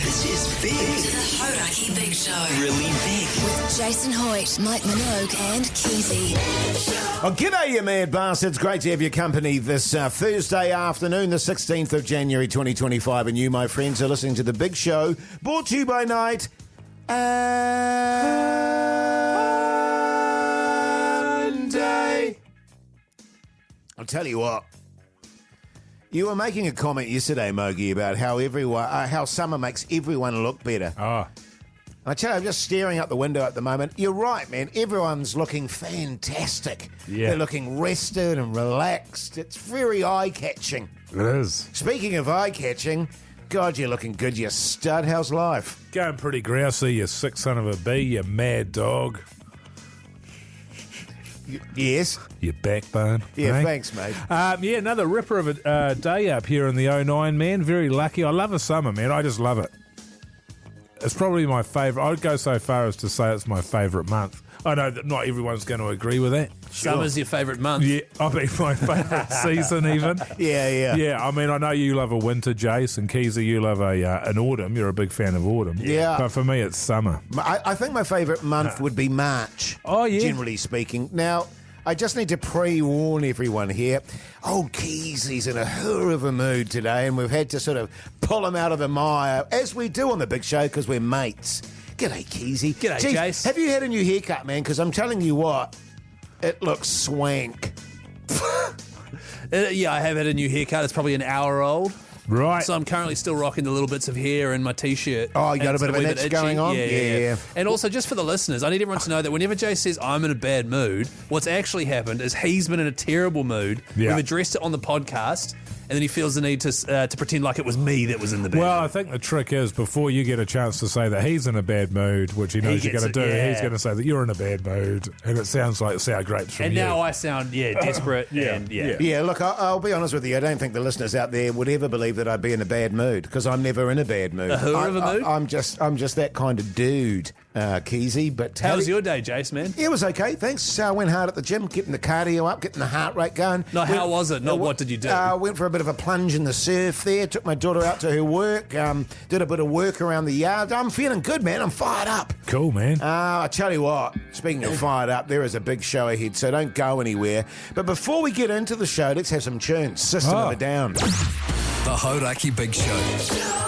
This is big. The Hauraki Big Show. Really big. With Jason Hoyte, Mike Minogue and Keyzie. Oh, g'day, you mad bastards. Great to have your company this Thursday afternoon, the 16th of January 2025. And you, my friends, are listening to The Big Show, brought to you by Night and Day. I'll tell you what. You were making a comment yesterday, Mogi, about how summer makes everyone look better. Oh. I tell you, I'm just staring out the window at the moment. You're right, man. Everyone's looking fantastic. Yeah. They're looking rested and relaxed. It's very eye-catching. It is. Speaking of eye-catching, God, you're looking good, you stud. How's life? Going pretty grousey, you sick son of a bee, you mad dog. Yes. Your backbone. Yeah, eh? thanks, mate. Yeah, another ripper of a day up here in the 09, man. Very lucky. I love a summer, man. I just love it. It's probably my favourite. I'd go so far as to say it's my favourite month. I know that not everyone's going to agree with that. Summer's your favourite month. Yeah, I mean my favourite season even. Yeah. Yeah, I mean, I know you love a winter, Jase, and Keyzie, you love an autumn. You're a big fan of autumn. Yeah. But for me, it's summer. I think my favourite month would be March. Oh, yeah. Generally speaking. Now, I just need to pre-warn everyone here. Old Keyzie's in a hurrah of a mood today, and we've had to sort of pull him out of the mire, as we do on the Big Show, because we're mates. G'day, Keyzie. G'day, Jeez, Jase. Have you had a new haircut, man? Because I'm telling you what, it looks swank. Yeah, I have had a new haircut. It's probably an hour old. Right. So I'm currently still rocking the little bits of hair in my T-shirt. Oh, you got And a bit of it's an wee itch itchy. going on? Yeah. And also, just for the listeners, I need everyone to know that whenever Jay says I'm in a bad mood, what's actually happened is he's been in a terrible mood. Yeah. We've addressed it on the podcast, and then he feels the need to pretend like it was me that was in the bad Well, mood. I think the trick is before you get a chance to say that he's in a bad mood, which he knows you're gets going to do, it, yeah. he's going to say that you're in a bad mood, and it sounds like sour grapes from And you. now I sound, desperate. and Yeah, look, I'll be honest with you. I don't think the listeners out there would ever believe that I'd be in a bad mood, because I'm never in a bad mood. A hurrah of a mood? I'm just that kind of dude, Keyzie. But How was your day, Jace, man? Yeah, it was okay, thanks. Went hard at the gym, getting the cardio up, getting the heart rate going. No, how was it? Not what did you do? Went for a bit of a plunge in the surf there, took my daughter out to her work, did a bit of work around the yard. I'm feeling good, man. I'm fired up. Cool, man. I tell you what, speaking of fired up, there is a big show ahead, so don't go anywhere. But before we get into the show, let's have some tunes. System of a Down. The Hauraki Big Show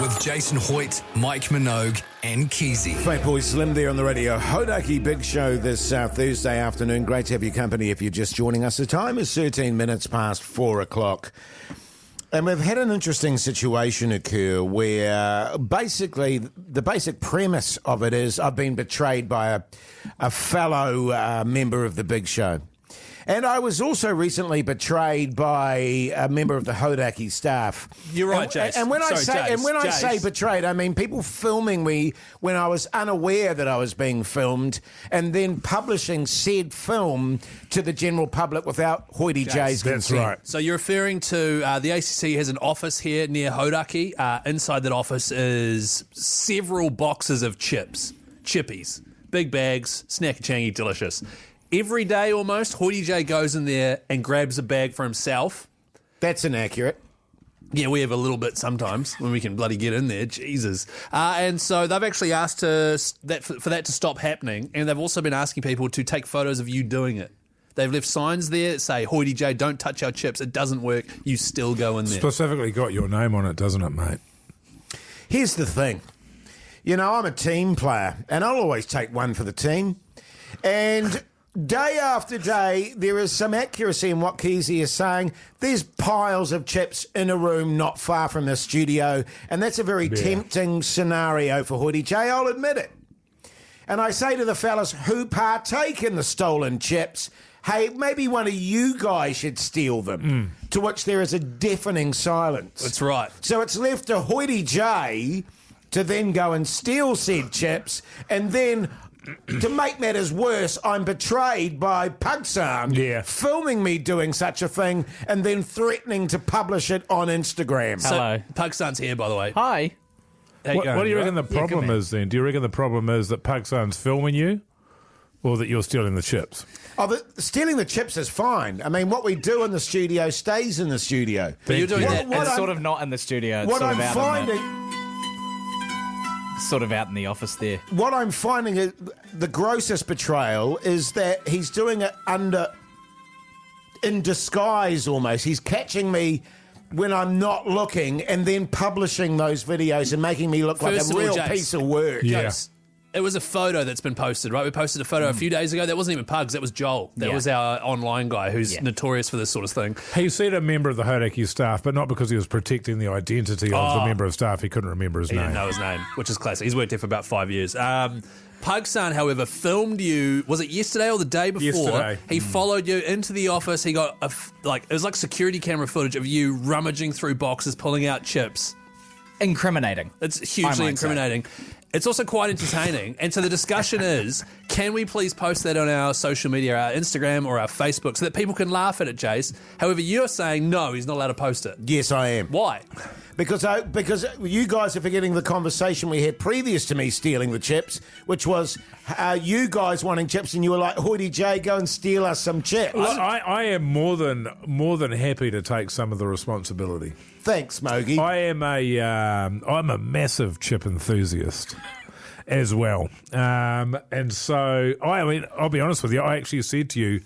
with Jason Hoyte, Mike Minogue, and Keyzie. Fate Boy Slim there on the Radio Hauraki Big Show this Thursday afternoon. Great to have your company if you're just joining us. The time is 13 minutes past 4 o'clock. And we've had an interesting situation occur where basically the basic premise of it is I've been betrayed by a fellow member of the Big Show. And I was also recently betrayed by a member of the Hauraki staff. You're right, Jase. And when I say Jase. betrayed, I mean people filming me when I was unaware that I was being filmed, and then publishing said film to the general public without Hoyte J's consent. That's right. So you're referring to the ACC has an office here near Hauraki. Inside that office is several boxes of chippies, big bags, snacky-changy, delicious. Every day almost, Hoyte J goes in there and grabs a bag for himself. That's inaccurate. Yeah, we have a little bit sometimes when we can bloody get in there. Jesus. And so they've actually asked for that to stop happening, and they've also been asking people to take photos of you doing it. They've left signs there that say, Hoyte J, don't touch our chips. It doesn't work. You still go in there. Specifically got your name on it, doesn't it, mate? Here's the thing. You know, I'm a team player, and I'll always take one for the team. And day after day, there is some accuracy in what Keyzie is saying. There's piles of chips in a room not far from the studio, and that's a very tempting scenario for Hoyte J, I'll admit it. And I say to the fellas who partake in the stolen chips, hey, maybe one of you guys should steal them, to which there is a deafening silence. That's right. So it's left to Hoyte J to then go and steal said chips, and then to make matters worse, I'm betrayed by Pugsan filming me doing such a thing and then threatening to publish it on Instagram. Hello. So, Pugsan's here, by the way. Hi. What do you reckon the problem is then? Do you reckon the problem is that Pugsan's filming you, or that you're stealing the chips? Stealing the chips is fine. I mean, what we do in the studio stays in the studio. But you're doing that. It's sort of not in the studio. It's What sort I'm of out finding... sort of out in the office there. What I'm finding is the grossest betrayal is that he's doing it in disguise almost. He's catching me when I'm not looking and then publishing those videos and making me look like First a of all, real Jase, piece of work. Yeah. Jase, it was a photo that's been posted, right? We posted a photo a few days ago. That wasn't even Pugs. That was Joel. That was our online guy who's notorious for this sort of thing. He said a member of the Hauraki staff, but not because he was protecting the identity of the member of staff. He couldn't remember his He name. didn't know his name, which is classic. He's worked there for about 5 years. Pugson, however, filmed you, was it yesterday or the day before? Yesterday. He followed you into the office. He got, it was like security camera footage of you rummaging through boxes, pulling out chips. Incriminating. It's I hugely might incriminating. It's also quite entertaining. And so the discussion is, can we please post that on our social media, our Instagram or our Facebook, so that people can laugh at it, Jase? However, you're saying, no, he's not allowed to post it. Yes, I am. Why? Because you guys are forgetting the conversation we had previous to me stealing the chips, which was you guys wanting chips, and you were like, "Hoity J, go and steal us some chips." Look, I am more than happy to take some of the responsibility. Thanks, Mogi. I'm a massive chip enthusiast as well, and so I mean, I'll be honest with you. I actually said to you,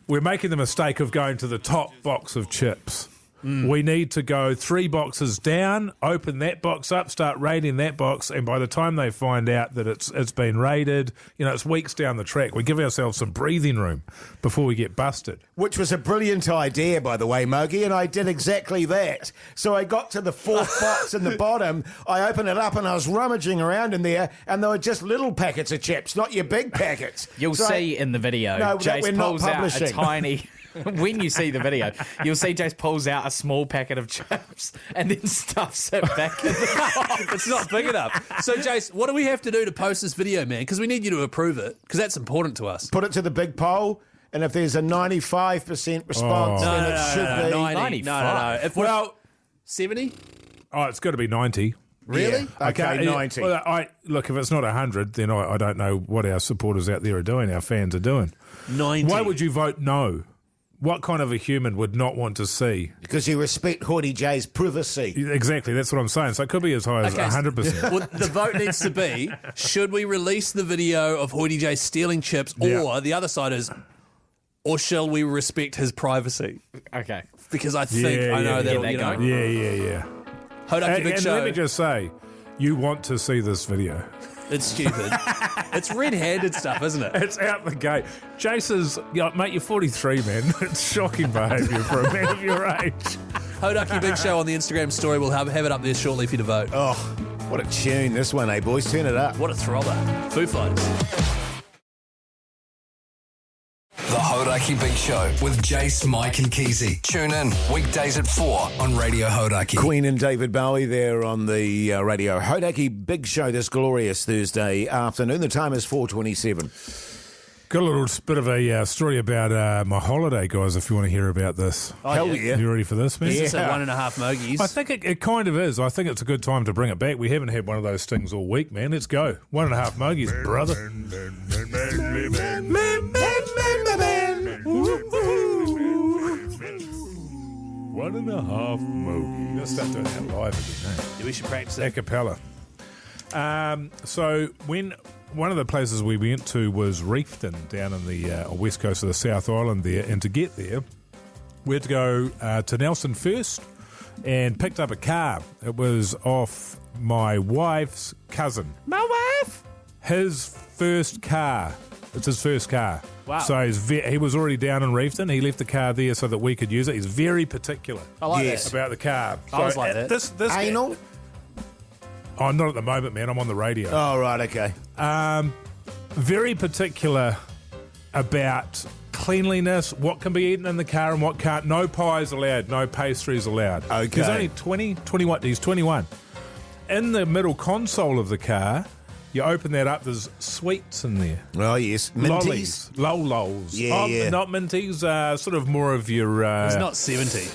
we're making the mistake of going to the top box of chips. We need to go 3 boxes down, open that box up, start raiding that box, and by the time they find out that it's been raided, it's weeks down the track. We give ourselves some breathing room before we get busted. Which was a brilliant idea, by the way, Mogi, and I did exactly that. So I got to the 4th box in the bottom, I opened it up and I was rummaging around in there, and there were just little packets of chips, not your big packets. You'll see in the video, No, that Jase we're not pulls out a publishing. tiny... When you see the video, you'll see Jase pulls out a small packet of chips and then stuffs it back in the box. It's not big enough. So, Jase, what do we have to do to post this video, man? Because we need you to approve it, because that's important to us. Put it to the big poll, and if there's a 95% response, then it should be... 90. No. If 70? Oh, it's got to be 90. Really? Yeah. Okay, 90. Well, look, if it's not 100, then I don't know what our supporters out there are doing, our fans are doing. 90. Why would you vote no? What kind of a human would not want to see? Because you respect Hoity J's privacy. Exactly, that's what I'm saying. So it could be as high as 100%. Well, the vote needs to be, should we release the video of Hoity J stealing chips, or the other side is, or shall we respect his privacy? Okay. Because I think, I know that, Yeah. Hauraki Big And Show. let me just say, you want to see this video. It's stupid. It's red-handed stuff, isn't it? It's out the gate. Jace's, mate, you're 43, man. It's shocking behaviour for a man of your age. Hauraki Big Show on the Instagram story. We'll have it up there shortly for you to vote. Oh, what a tune this one, eh, boys? Turn it up. What a throbber. Foo Fighters. The Hauraki Big Show with Jase, Mike and Keyzie. Tune in weekdays at 4 on Radio Hauraki. Queen and David Bowie there on the Radio Hauraki Big Show this glorious Thursday afternoon. The time is 4:27. Got a little bit of a story about my holiday, guys, if you want to hear about this. Hell yeah. You ready for this, man? It's a 1.5 Mogies. I think it kind of is. I think it's a good time to bring it back. We haven't had one of those things all week, man. Let's go. 1.5 Mogies, brother. 1.5 Mogies. Let's start doing that live again, eh? Yeah, we should practice A it. cappella. So when one of the places we went to was Reefton, down in the west coast of the South Island there, and to get there, we had to go to Nelson first and picked up a car. It was off my wife's cousin. My wife? His first car. It's his first car. Wow. So he was already down in Reefton. He left the car there so that we could use it. He's very particular I like Yes. that. about the car. I always like that. This Anal? Oh, not at the moment, man. I'm on the radio. Oh, right, okay. Very particular about cleanliness, what can be eaten in the car and what can't. No pies allowed, no pastries allowed. Okay. He's only 21. He's 21. In the middle console of the car, you open that up, there's sweets in there. Oh, yes. Minties? Lollies. Yeah, yeah. Not minties, sort of more of your... It's not 70.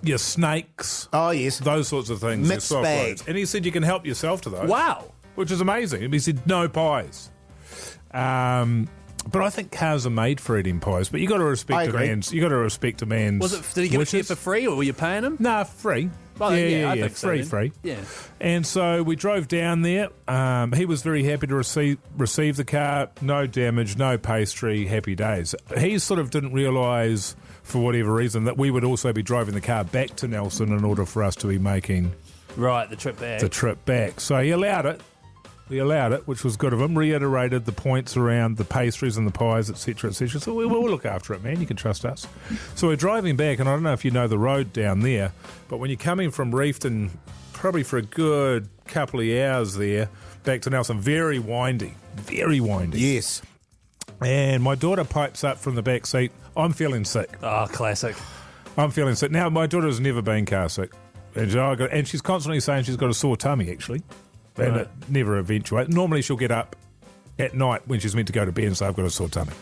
Your snakes, Oh, yes. those sorts of things. Mixed your soft bag. loads. And he said you can help yourself to those. Wow. Which is amazing. And he said no pies. But I think cars are made for eating pies. But you got to respect I a agree. man's. You got to respect a man's. Did he give it to you wishes. for free, or were you paying him? Nah, free. Oh, I think so, free, then. free. Yeah. And so we drove down there. He was very happy to receive the car. No damage, no pastry, happy days. He sort of didn't realise, for whatever reason, that we would also be driving the car back to Nelson in order for us to be making Right, the trip back. So he allowed it. Which was good of him. Reiterated the points around the pastries and the pies, etc., etc. So we'll look after it, man. You can trust us. So we're driving back, and I don't know if you know the road down there, but when you're coming from Reefton, probably for a good couple of hours there, back to Nelson, very windy. Yes. And my daughter pipes up from the back seat, I'm feeling sick. Oh, classic. I'm feeling sick. Now, my daughter's never been car sick. And she's constantly saying she's got a sore tummy, actually. And it never eventuates. Normally she'll get up at night when she's meant to go to bed and say, I've got a sore tummy.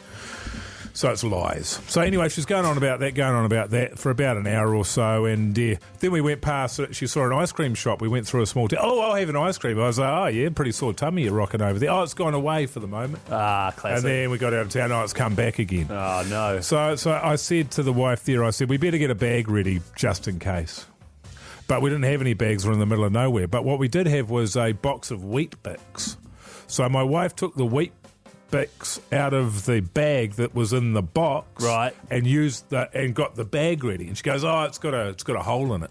So it's lies. So anyway, she's going on about that for about an hour or so. And then we went past it. She saw an ice cream shop. We went through a small town. Oh, I'll have an ice cream. I was like, oh, yeah, pretty sore tummy you're rocking over there. Oh, it's gone away for the moment. Ah, classic. And then we got out of town. Oh, it's come back again. Oh, no. So I said to the wife there, I said, we better get a bag ready just in case. But we didn't have any bags. We're in the middle of nowhere. But what we did have was a box of Wheat Bix. So my wife took the Wheat Bix out of the bag that was in the box, right, and got the bag ready. And she goes, "Oh, it's got a hole in it."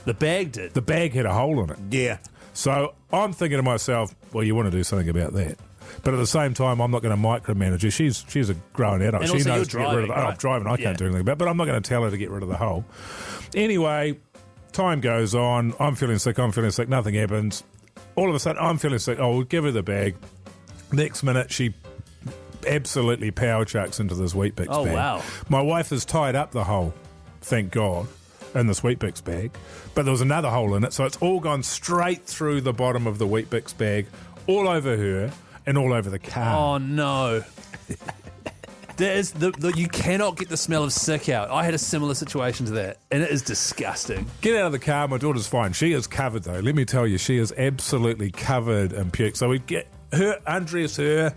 The bag did. The bag had a hole in it. Yeah. So I'm thinking to myself, well, you want to do something about that. But at the same time, I'm not going to micromanage her. She's a grown adult. And she also knows to get rid of the right? I'm driving. I can't do anything about it. But I'm not going to tell her to get rid of the hole. Anyway, time goes on. I'm feeling sick. Nothing happens. All of a sudden, I'm feeling sick. Oh, we'll give her the bag. Next minute, she absolutely power chucks into this Wheat Bix bag. Oh, wow. My wife has tied up the hole, thank God, in this Wheat Bix bag. But there was another hole in it, so it's all gone straight through the bottom of the Wheat Bix bag, all over her and all over the car. Oh, no. There is you cannot get the smell of sick out. I had a similar situation to that, and it is disgusting. Get out of the car. My daughter's fine. She is covered, though. Let me tell you, she is absolutely covered in puke. So we get her, undress her,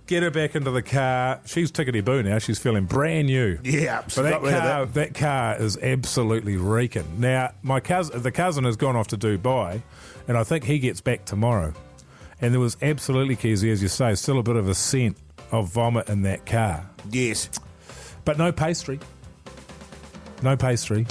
get her back into the car. She's tickety-boo now. She's feeling brand new. Yeah, but that car is absolutely reeking. Now, the cousin has gone off to Dubai, and I think he gets back tomorrow. And there was absolutely, Keyzie, as you say, still a bit of a scent of vomit in that car. Yes. But no pastry. No pastry.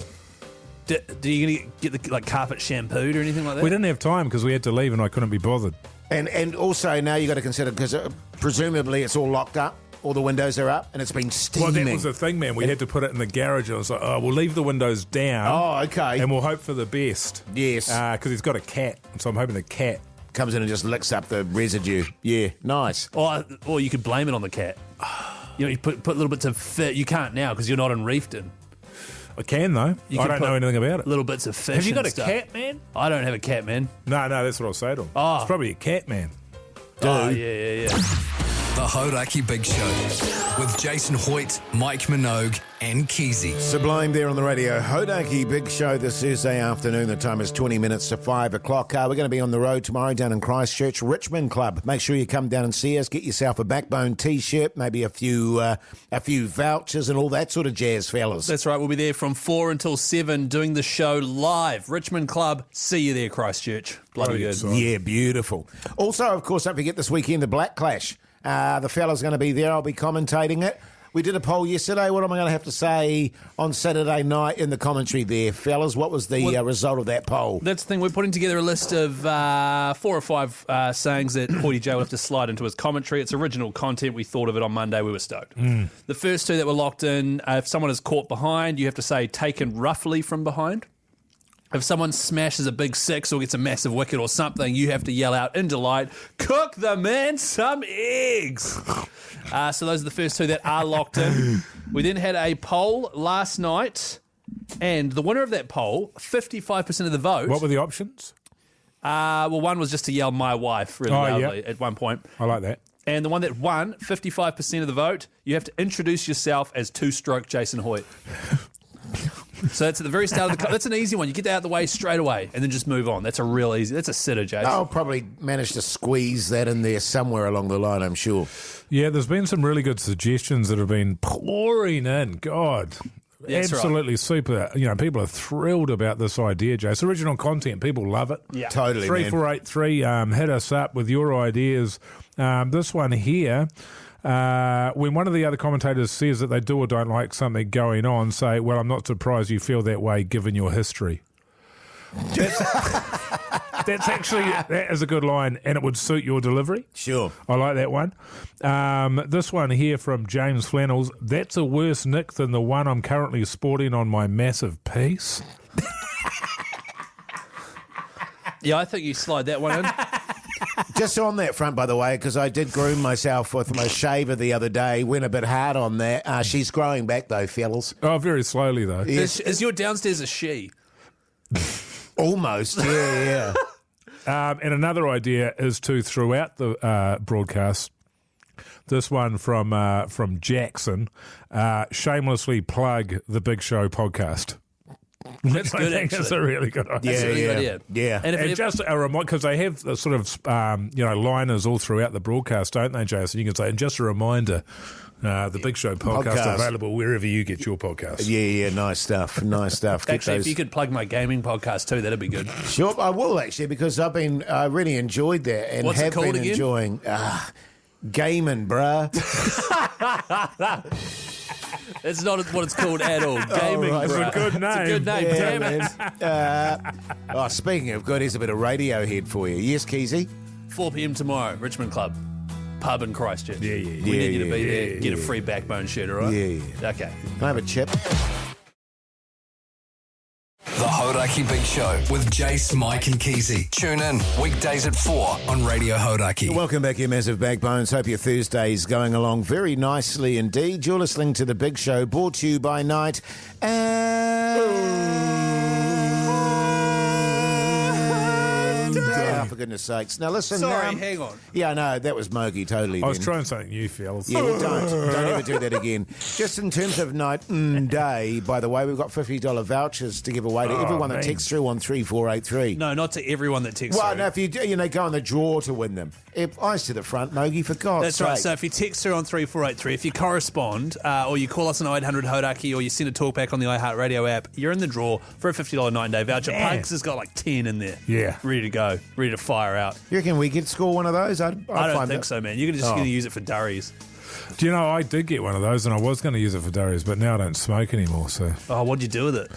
Do you going to get the carpet shampooed or anything like that? We didn't have time because we had to leave and I couldn't be bothered. And also now you got to consider, because presumably it's all locked up, all the windows are up, and it's been steaming. Well, that was the thing, man. We had to put it in the garage. And I was like, oh, we'll leave the windows down. Oh, okay. And we'll hope for the best. Yes. Because he's got a cat, so I'm hoping the cat comes in and just licks up the residue. Yeah, nice. Or you could blame it on the cat. You put little bits of fish. You can't now because you're not in Reefton. I can, though. I don't know anything about it. Little bits of fish. Have you got a stuff. cat, man? I don't have a cat, man. No, that's what I'll say to him. Oh. It's probably a cat, man. Oh, yeah. The Hauraki Big Show with Jason Hoyte, Mike Minogue and Keyzie. Sublime there on the Radio Hauraki Big Show this Thursday afternoon. The time is 20 minutes to 5 o'clock. We're going to be on the road tomorrow down in Christchurch, Richmond Club. Make sure you come down and see us. Get yourself a Backbone T-shirt, maybe a few vouchers and all that sort of jazz, fellas. That's right. We'll be there from 4 until 7 doing the show live. Richmond Club. See you there, Christchurch. Bloody good. Yeah, beautiful. Also, of course, don't forget this weekend, the Black Clash. The fella's going to be there. I'll be commentating it. We did a poll yesterday. What am I going to have to say on Saturday night in the commentary there, fellas? What was the result of that poll? That's the thing. We're putting together a list of 4 or 5 sayings that Hoyte J will have to slide into his commentary. It's original content. We thought of it on Monday. We were stoked. The first 2 that were locked in, if someone is caught behind, you have to say taken roughly from behind. If someone smashes a big 6 or gets a massive wicket or something, you have to yell out in delight, cook the man some eggs. So those are the first 2 that are locked in. We then had a poll last night, and the winner of that poll, 55% of the vote. What were the options? Well, one was just to yell my wife really loudly at one point. I like that. And the one that won, 55% of the vote, you have to introduce yourself as two-stroke Jason Hoyte. So that's at the very start of the... That's an easy one. You get that out of the way straight away and then just move on. That's a real easy... That's a sitter, Jason. I'll probably manage to squeeze that in there somewhere along the line, I'm sure. Yeah, there's been some really good suggestions that have been pouring in. God, That's absolutely super. People are thrilled about this idea, Jase. Original content, people love it. Yeah. Totally, 3483, hit us up with your ideas. This one here, when one of the other commentators says that they do or don't like something going on, say, well, I'm not surprised you feel that way given your history. That is a good line, and it would suit your delivery. Sure. I like that one. This one here from James Flannels. That's a worse nick than the one I'm currently sporting on my massive piece. Yeah, I think you slide that one in. Just on that front, by the way, because I did groom myself with my shaver the other day, went a bit hard on that. She's growing back, though, fellas. Oh, very slowly, though. Yes. Is your downstairs a she? Almost, yeah. And another idea is to, throughout the broadcast, this one from Jackson, shamelessly plug the Big Show podcast. That's good, I think it's actually. a really good idea. That's a really good idea. Yeah. And Just a reminder, because they have the sort of liners all throughout the broadcast, don't they, Jason? You can say, and just a reminder, the Big Show podcast available wherever you get your podcast. Yeah, nice stuff. Actually, if you could plug my gaming podcast too, that'd be good. Sure, I will actually, because I really enjoyed that and What's it have called been again? enjoying gaming, bruh. It's not what it's called at all. Gaming, right. bro. It's a good It's a good name. Yeah, Damn it. man. Speaking of good, here's a bit of radio head for you. Yes, Keyzie? 4 p.m. tomorrow, Richmond Club. Pub in Christchurch. Yeah. We need you to be there. yeah, Get a free backbone shirt, all right? Yeah. Okay. Can I have a chip? The Hauraki Big Show with Jase, Mike and Keyzie. Tune in weekdays at 4 on Radio Hauraki. Welcome back, you massive backbones. Hope your Thursday's going along very nicely indeed. You're listening to The Big Show, brought to you by Night. For goodness sakes. Now listen. Sorry, hang on. Yeah, no, that was Mogi, totally. I was then. trying something new, fellas. Yeah, well, don't ever do that again. Just in terms of night and day, by the way, we've got $50 vouchers to give away to everyone that man. texts through on 3483. No, not to everyone that texts Well, through. no, if you do, go on the draw to win them. Eyes to the front, Mogi, for God's That's sake. right. So if you text through on 3483, if you correspond, or you call us on 0800 Hauraki, or you send a talkback on the iHeartRadio app, you're in the draw for a $50 9-day voucher. Man. Pugs has got like 10 in there. Yeah. Ready to go. Ready to fire out. You reckon we could score one of those? I don't find think that- so, man. You're just going to use it for durries. Do you know, I did get one of those, and I was going to use it for durries, but now I don't smoke anymore, so Oh, what'd you do with it?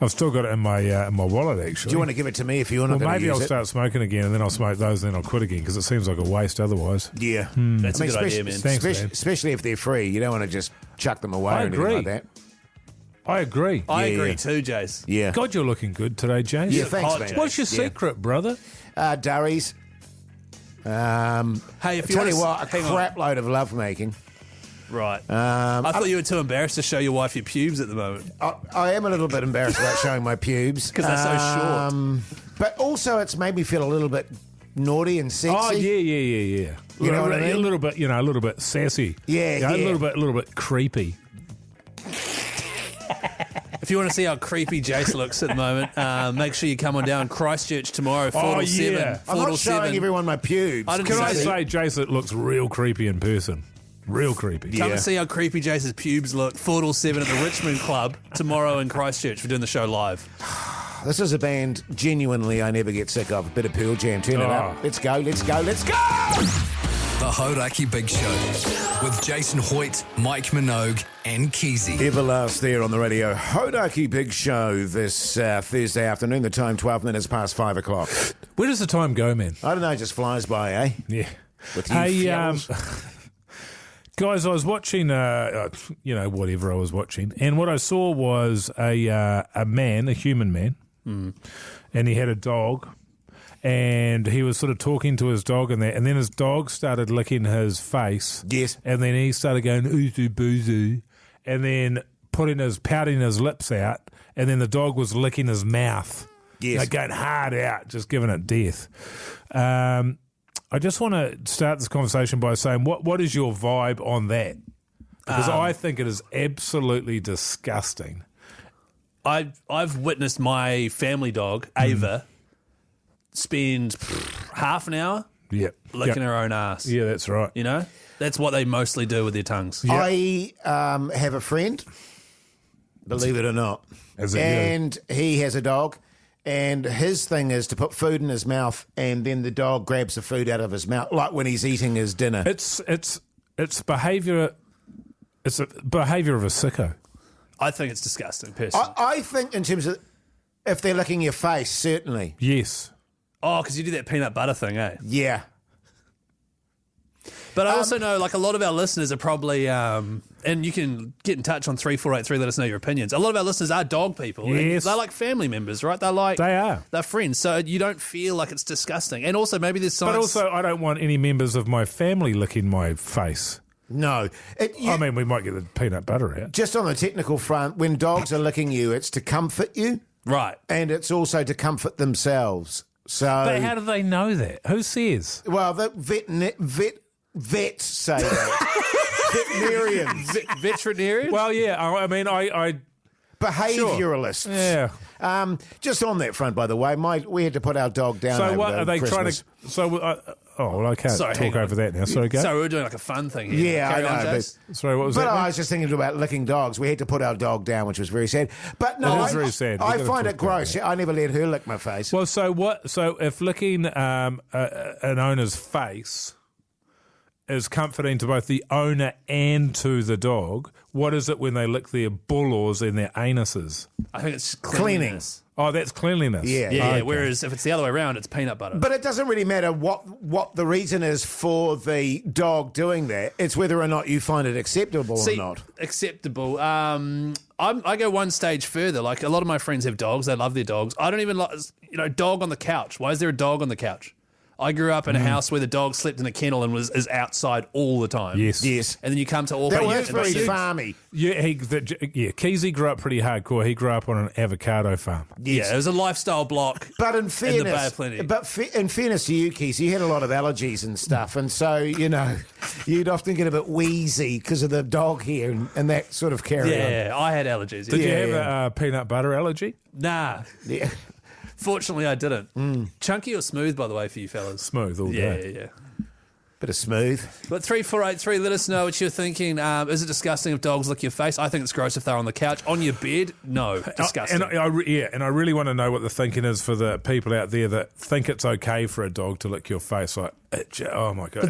I've still got it in my wallet, actually. Do you want to give it to me if you're not Well, going to maybe use I'll it? start smoking again, and then I'll smoke those, and then I'll quit again, because it seems like a waste otherwise. Yeah. That's a good idea, man. Thanks, man. Especially if they're free. You don't want to just chuck them away I or anything agree. like that. I agree. I Yeah, agree yeah. too, Jace. Yeah. God, you're looking good today, James. Yeah, thanks, hot, man. Jay. What's your Yeah. secret, brother? Durries. Hey, if you tell want you to what, a hang on. crap load of love making. Right. I thought you were too embarrassed to show your wife your pubes at the moment. I am a little bit embarrassed about showing my pubes 'Cause they're so short. But also, it's made me feel a little bit naughty and sexy. Oh, yeah. You know what I mean? A little bit, a little bit sassy. Yeah, A yeah. little bit creepy. If you want to see how creepy Jace looks at the moment, make sure you come on down Christchurch tomorrow, 4 Oh, till 7. yeah. 4 I'm till not showing 7. everyone my pubes. I didn't Can I say- say, Jason, it looks real creepy in person. Real creepy. Come Yeah. and see how creepy Jace's pubes look, 4 till 7 at the Richmond Club tomorrow in Christchurch. We're doing the show live. This is a band genuinely I never get sick of. A bit of Pearl Jam. Turn it Oh. up. Let's go. The Hauraki Big Show with Jason Hoyte, Mike Minogue and Keyzie. Everlast there on the Radio Hauraki Big Show this Thursday afternoon. The time 12 minutes past 5 o'clock. Where does the time go, man? I don't know, it just flies by, eh? Yeah. With you fellas. Guys, I was watching, whatever I was watching, and what I saw was a man, a human man, and he had a dog, and he was sort of talking to his dog, and then his dog started licking his face. Yes. And then he started going, oozy boozy, and then pouting his lips out, and then the dog was licking his mouth. Yes. Like going hard out, just giving it death. I just want to start this conversation by saying, what is your vibe on that? Because I think it is absolutely disgusting. I've witnessed my family dog, Ava, spend half an hour Yep. licking her own ass. Yeah, that's right. You know? That's what they mostly do with their tongues. I have a friend believe it or not. Is it you? And he has a dog, and his thing is to put food in his mouth, and then the dog grabs the food out of his mouth, like when he's eating his dinner. It's behaviour. It's a behaviour of a sicko. I think it's disgusting, personally. I think in terms of if they're licking your face, certainly. Yes. Oh, because you do that peanut butter thing, eh? Yeah. But I also know, like, a lot of our listeners are probably, and you can get in touch on 3483, let us know your opinions. A lot of our listeners are dog people. and Yes. They're like family members, right? They are. They're friends, so you don't feel like it's disgusting. And also, maybe there's science. But also, I don't want any members of my family licking my face. No. I mean, we might get the peanut butter out. Just on the technical front, when dogs are licking you, it's to comfort you, Right. and it's also to comfort themselves. So, But how do they know that? Who says? well, the vets say that. Veterinarians. Veterinarian? Well, yeah. I mean, I Behaviouralists. yeah. Just on that front, by the way, we had to put our dog down. So over what are they Christmas. trying to? So well, I can't Sorry, hang talk on. over that now. Sorry, go. So we're doing like a fun thing here. Yeah, Carry I on, know. Jase. Sorry, what was But that? I was just thinking about licking dogs. We had to put our dog down, which was very sad. But no, It is very sad. We've I got to find talk it gross. about I never let her lick my face. Well, so what? So if licking an owner's face is comforting to both the owner and to the dog, what is it when they lick their bullors and their anuses? I think it's Cleaning. cleanliness. Oh, that's cleanliness. Yeah. Yeah, Okay. whereas if it's the other way around, it's peanut butter. But it doesn't really matter what the reason is for the dog doing that. It's whether or not you find it acceptable or not. Acceptable. I go one stage further. Like, a lot of my friends have dogs. They love their dogs. I don't even like, dog on the couch. Why is there a dog on the couch? I grew up in a house where the dog slept in a kennel and is outside all the time. Yes. Yes. And then you come to That Auckland. was and very it's- farmy. Yeah, Keyzie grew up pretty hardcore. He grew up on an avocado farm. Yeah, it was a lifestyle block. But in the Bay fairness, of Plenty. in fairness to you, Keith, you had a lot of allergies and stuff, and so you'd often get a bit wheezy because of the dog hair and that sort of carry on. Yeah, I had allergies. Did you Yeah, have yeah. a peanut butter allergy? Nah. Yeah. Fortunately, I didn't. Chunky or smooth, by the way, for you fellas? Smooth all Yeah, day. yeah, yeah. Bit of smooth. But 3483, let us know what you're thinking. Is it disgusting if dogs lick your face? I think it's gross if they're on the couch. On your bed? No. Disgusting. And I really want to know what the thinking is for the people out there that think it's okay for a dog to lick your face. Like, oh my god!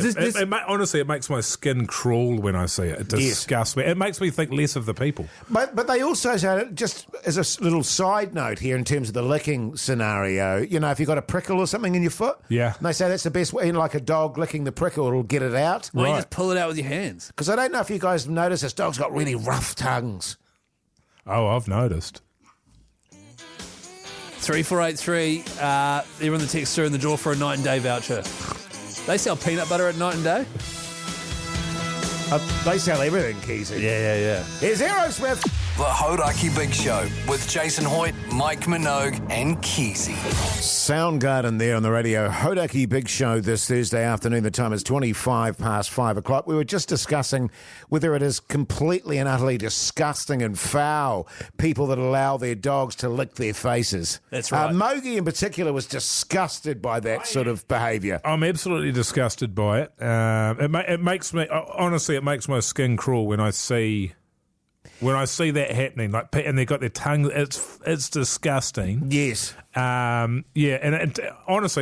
Honestly, it makes my skin crawl when I see it. It disgusts me. It makes me think less of the people. But they also say, just as a little side note here in terms of the licking scenario, if you've got a prickle or something in your foot, Yeah. and they say that's the best way, like a dog licking the prickle, it'll get it out. Why don't you Right. just pull it out with your hands? Because I don't know if you guys have noticed this dog's got really rough tongues. Oh, I've noticed. 3483, everyone the texts are in the draw for a night and day voucher. They sell peanut butter at night and day? They sell everything, Keyzie. Yeah. Here's Aerosmith. The Hauraki Big Show with Jason Hoyte, Mike Minogue, and Keyzie. Soundgarden there on the Radio Hauraki Big Show this Thursday afternoon. The time is 25 past 5 o'clock. We were just discussing whether it is completely and utterly disgusting and foul people that allow their dogs to lick their faces. That's right. Mogi in particular was disgusted by that sort of behaviour. I'm absolutely disgusted by it. It makes me honestly, it makes my skin crawl when I see that happening. Like, and they've got their tongue. It's disgusting. Yes. Honestly,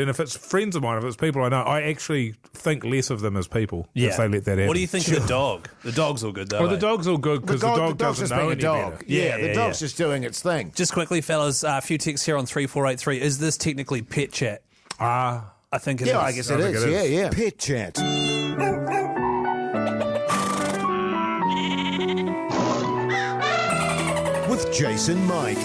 and if it's friends of mine, if it's people I know, I actually think less of them as people if they let that happen. What do you think of the dog? The dog's all good, though. Well, the eh? dog's all good because the dog dog's doesn't just know being any a dog. better. Yeah, the Yeah, dog's yeah. just doing its thing. Just quickly, fellas, a few texts here on 3483. Is this technically pet chat? I think it is. Yeah, I guess it think is. it is. Yeah. Pet chat. With Jason Mike.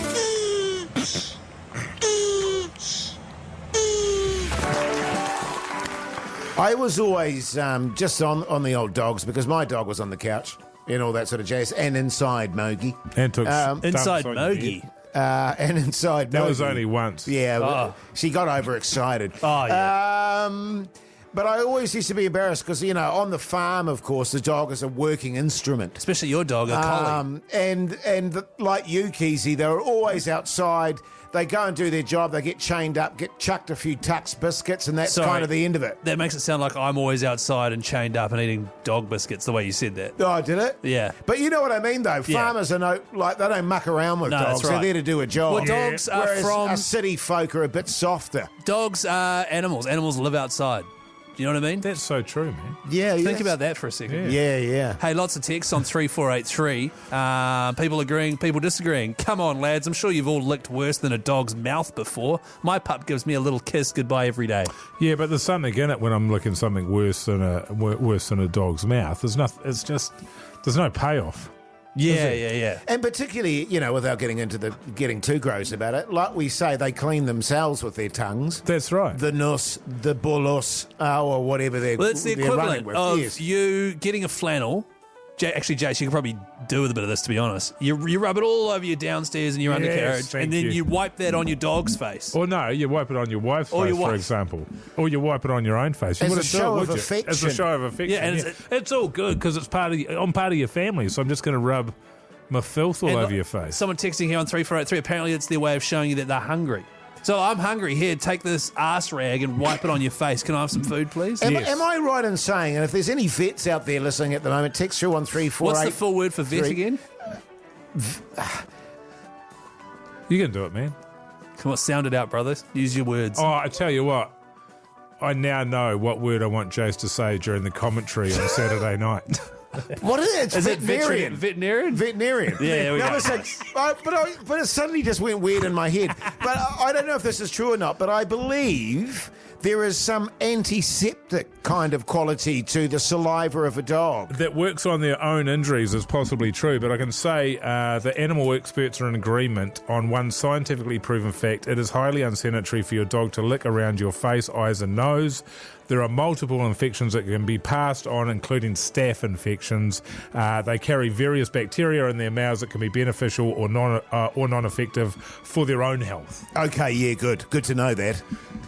I was always just on the old dogs because my dog was on the couch and all that sort of jazz, and inside Mogi. And took Inside dumps on your Mogi. head. And inside That Mogi. was only once. Yeah, Oh. she got overexcited. Oh, yeah. But I always used to be embarrassed because, on the farm, of course, the dog is a working instrument. Especially your dog, a collie. And like you, Keyzie, they're always outside. They go and do their job. They get chained up, get chucked a few Tux biscuits, and that's kind of the end of it. That makes it sound like I'm always outside and chained up and eating dog biscuits, the way you said that. Oh, did it? Yeah. But you know what I mean, though. Yeah. Farmers are they don't muck around with dogs. that's right. They're there to do a job. Well, dogs are Whereas from... city folk are a bit softer. Dogs are animals. Animals live outside. Do you know what I mean? That's so true, man. Yeah. Think about that for a second. Yeah. Hey, lots of texts on 3483. People agreeing, people disagreeing. Come on, lads. I'm sure you've all licked worse than a dog's mouth before. My pup gives me a little kiss goodbye every day. Yeah, but there's something in it when I'm licking something worse than a dog's mouth. There's nothing. It's just there's no payoff. Yeah. And particularly, without getting too gross about it, like we say, they clean themselves with their tongues. That's right. The nus, the bullus, or whatever they're Well, it's the they're running equivalent with. of Yes. you getting a flannel. Actually, Jase, you could probably do with a bit of this, to be honest. You rub it all over your downstairs and your undercarriage, thank and then you. you wipe that on your dog's face. Or no, you wipe it on your wife's Or face, your for wife. example. Or you wipe it on your own face. You As wouldn't a do it, show would of you? affection. As a show of affection. Yeah, and it's all good because I'm part of your family, so I'm just going to rub my filth all And over your face. Someone texting here on 3483, apparently it's their way of showing you that they're hungry. So I'm hungry. Here, take this ass rag and wipe it on your face. Can I have some food, please? Am, Yes. am I right in saying, and if there's any vets out there listening at the moment, text through 134. What's the full word for vet again? You can do it, man. Come on, sound it out, brothers. Use your words. Oh, I tell you what. I now know what word I want Jase to say during the commentary on Saturday night. What is it? It's Is it veterinarian. veterinarian? Veterinarian. Yeah, we no, go. listen, but it suddenly just went weird in my head. But I don't know if this is true or not, but I believe there is some antiseptic kind of quality to the saliva of a dog. That works on their own injuries is possibly true, but I can say the animal experts are in agreement on one scientifically proven fact. It is highly unsanitary for your dog to lick around your face, eyes and nose. There are multiple infections that can be passed on, including staph infections. They carry various bacteria in their mouths that can be beneficial or non-effective for their own health. Okay, yeah, good. Good to know that.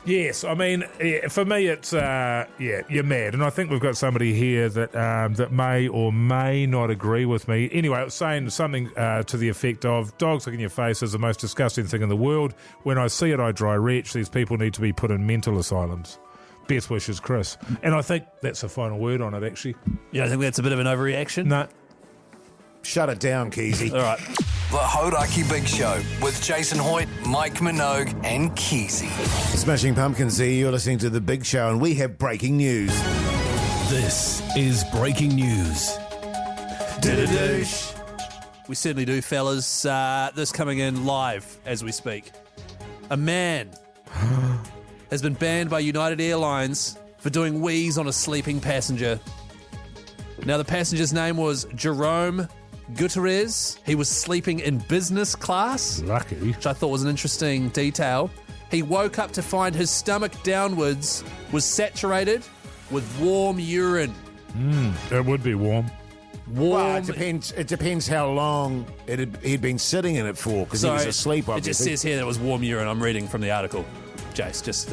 Yes, I mean, for me, it's you're mad, and I think we've got somebody here that may or may not agree with me. Anyway, I was saying something to the effect of dogs licking your face is the most disgusting thing in the world. When I see it, I dry retch. These people need to be put in mental asylums. Best wishes, Chris. And I think that's the final word on it, actually. You don't think that's a bit of an overreaction? No. Shut it down, Keyzie. All right. The Hauraki Big Show with Jason Hoyte, Mike Minogue, and Keyzie. Smashing Pumpkins here. You're listening to The Big Show, and we have breaking news. This is breaking news. We certainly do, fellas. This coming in live as we speak. A man has been banned by United Airlines for doing wheeze on a sleeping passenger. Now, the passenger's name was Jerome Gutierrez. He was sleeping in business class, Lucky. which I thought was an interesting detail. He woke up to find his stomach downwards was saturated with warm urine. It would be warm. Well, it depends how long he'd been sitting in it for, because he was asleep, It just obviously. says here that it was warm urine. I'm reading from the article. Jace, just...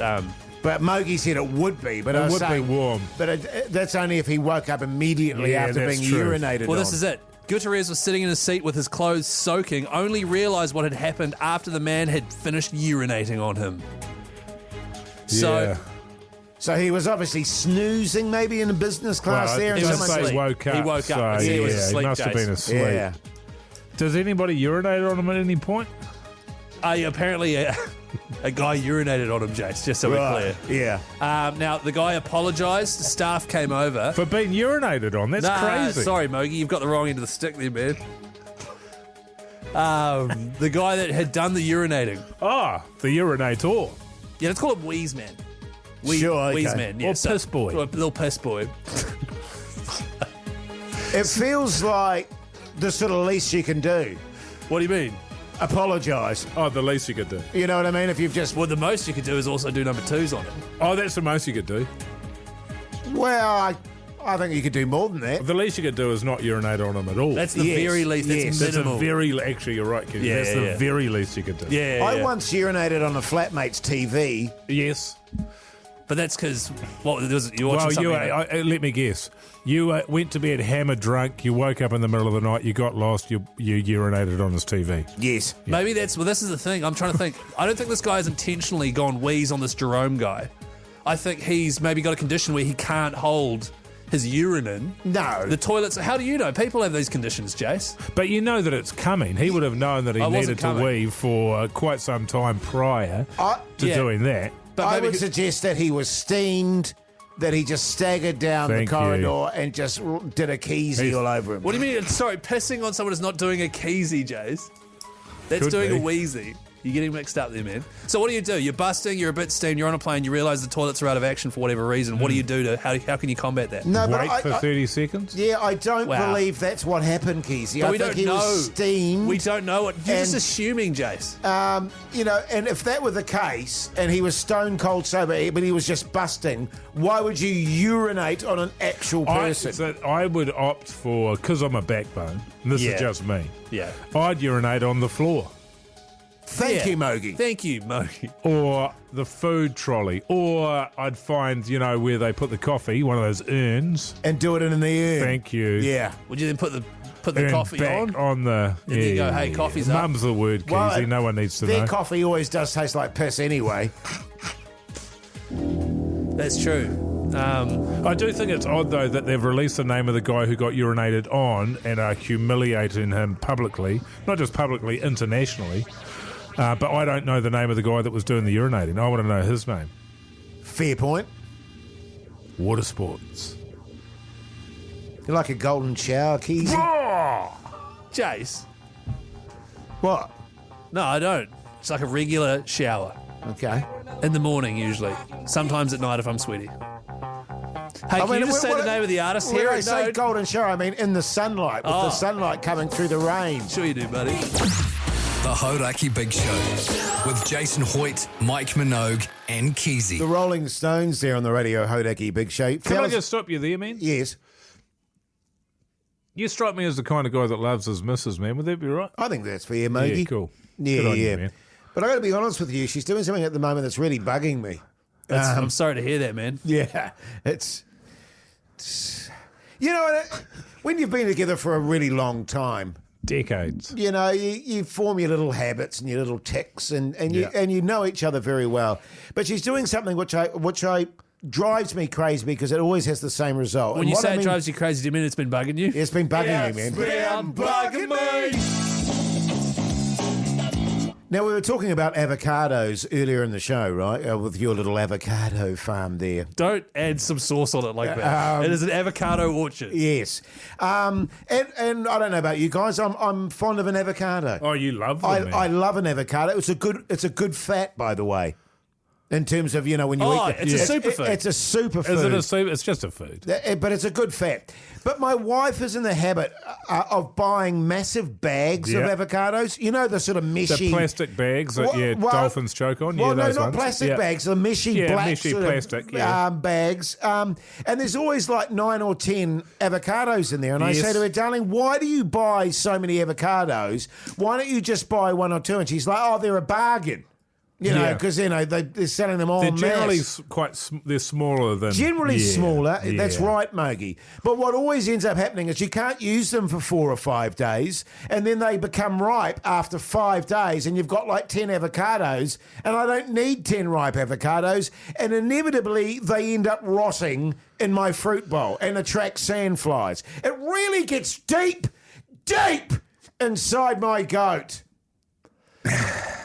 But Mogi said it would be, but I It was would be saying, warm. But that's only if he woke up immediately Yeah, after that's being true. urinated Well, on. this is it. Gutierrez was sitting in his seat with his clothes soaking, only realised what had happened after the man had finished urinating on him. Yeah. So he was obviously snoozing maybe in a business class Well, there. he And was someone asleep. he woke up. He woke up. So, He was yeah, asleep, he must have Jace. been asleep. Yeah. Does anybody urinate on him at any point? Apparently, a guy urinated on him, Jace, just so we're Right. clear. Yeah. Now, the guy apologised. The staff came over. For being urinated on? That's crazy. Sorry, Mogi, you've got the wrong end of the stick there, man. The guy that had done the urinating. Ah, the urinator. Yeah, let's call him Wheeze Man. Sure, okay. Wheeze Man. Yeah, Or Piss Boy. Or little Piss Boy. It feels like the sort of least you can do. What do you mean? Apologise. Oh, the least you could do. You know what I mean? If you've just... Well, the most you could do is also do number twos on him. Oh, that's the most you could do. Well, I think you could do more than that. The least you could do is not urinate on him at all. That's the Yes, very least. That's yes. That's minimal. actually, you're right, Kid. Yeah, That's yeah, the yeah. very least you could do. Yeah, I yeah. once urinated on a flatmate's TV. Yes. But that's because what was it? You watching Well, something? let me guess. You went to bed hammered drunk. You woke up in the middle of the night. You got lost. You urinated on his TV. Yes. Maybe that's. Well, this is the thing. I'm trying to think. I don't think this guy has intentionally gone wheeze on this Jerome guy. I think he's maybe got a condition where he can't hold his urine in. No. The toilets. How do you know? People have these conditions, Jase. But you know that it's coming. He would have known that he wasn't needed to coming. wee for quite some time prior to Yeah. doing that. But I maybe would suggest that he was steamed, that he just staggered down Thank the you. corridor and just did a Keyzie all over him. What do you mean? Sorry, pissing on someone is not doing a Keyzie, Jase. That's Could doing be. a wheezy. You're getting mixed up there, man. So what do? You're busting, you're a bit steamed, you're on a plane, you realise the toilets are out of action for whatever reason. What do you do to, how can you combat that? No, but Wait for 30 seconds. yeah, I don't Wow. believe that's what happened, Keyzie. But I we think don't he know. was steamed. We don't know what. You're just And- assuming, Jase. You know, and if that were the case, and he was stone cold sober, but he was just busting, why would you urinate on an actual person? I would opt for, because I'm a backbone, and this Yeah. is just me, Yeah. I'd urinate on the floor. Thank you, Mogi. Thank you, Mogi. Or the food trolley. Or I'd find, where they put the coffee, one of those urns. And do it in the air. Thank you. Yeah. Would you then put the And coffee back on? the... And then you go, hey, coffee's up. Mum's the word, Keyzie. No one needs to their know. coffee always does taste like piss anyway. That's true. I do think it's odd, though, that they've released the name of the guy who got urinated on and are humiliating him publicly. Not just publicly, internationally. But I don't know the name of the guy that was doing the urinating. I want to know his name. Fair point. Water sports. You like a golden shower, Keyzie? Jase. What? No, I don't. It's like a regular shower. Okay. In the morning, usually. Sometimes at night if I'm sweaty. Hey, can you just say the name of the artist when here? I say No. golden shower, I mean in the sunlight, with the sunlight coming through the rain. Sure you do, buddy. The Hauraki Big Show with Jason Hoyte, Mike Minogue, and Keyzie. The Rolling Stones there on the Radio Hauraki Big Show. Can I just stop you there, man? Yes. You strike me as the kind of guy that loves his missus, man. Would that be right? I think that's fair, Mogi. Yeah, cool. Yeah, Good on you, yeah. man. But I got to be honest with you, she's doing something at the moment that's really bugging me. I'm sorry to hear that, man. Yeah, it's you know, when you've been together for a really long time, Decades. you know, you form your little habits and your little tics, and you know each other very well. But she's doing something which I drives me crazy because it always has the same result. When And you what say I it mean- drives you crazy, do you mean it's been bugging you? it's been bugging me, man. Now, we were talking about avocados earlier in the show, right? With your little avocado farm there. Don't add some sauce on it like that. It is an avocado orchard. Yes. And I don't know about you guys. I'm fond of an avocado. Oh, you love them, man. I love an avocado. It's a good fat, by the way. In terms of, when you Oh, eat it's a superfood. It's a superfood. Is it a soup? It's just a food. But it's a good fat. But my wife is in the habit of buying massive bags Yeah. of avocados. You know, the sort of meshy... The plastic bags that dolphins choke on. Well, yeah, no, those not ones. plastic Yeah. bags. The meshy Yeah, black meshy sort plastic, of, yeah. bags. And there's always like 9 or 10 avocados in there. And I Yes. say to her, darling, why do you buy so many avocados? Why don't you just buy 1 or 2? And she's like, oh, they're a bargain. Yeah. Because, they're selling them all They're en generally masse. they're smaller than... Generally Yeah, smaller. yeah. That's right, Mogi. But what always ends up happening is you can't use them for 4 or 5 days, and then they become ripe after 5 days, and you've got like 10 avocados, and I don't need 10 ripe avocados, and inevitably they end up rotting in my fruit bowl and attract sandflies. It really gets deep inside my goat.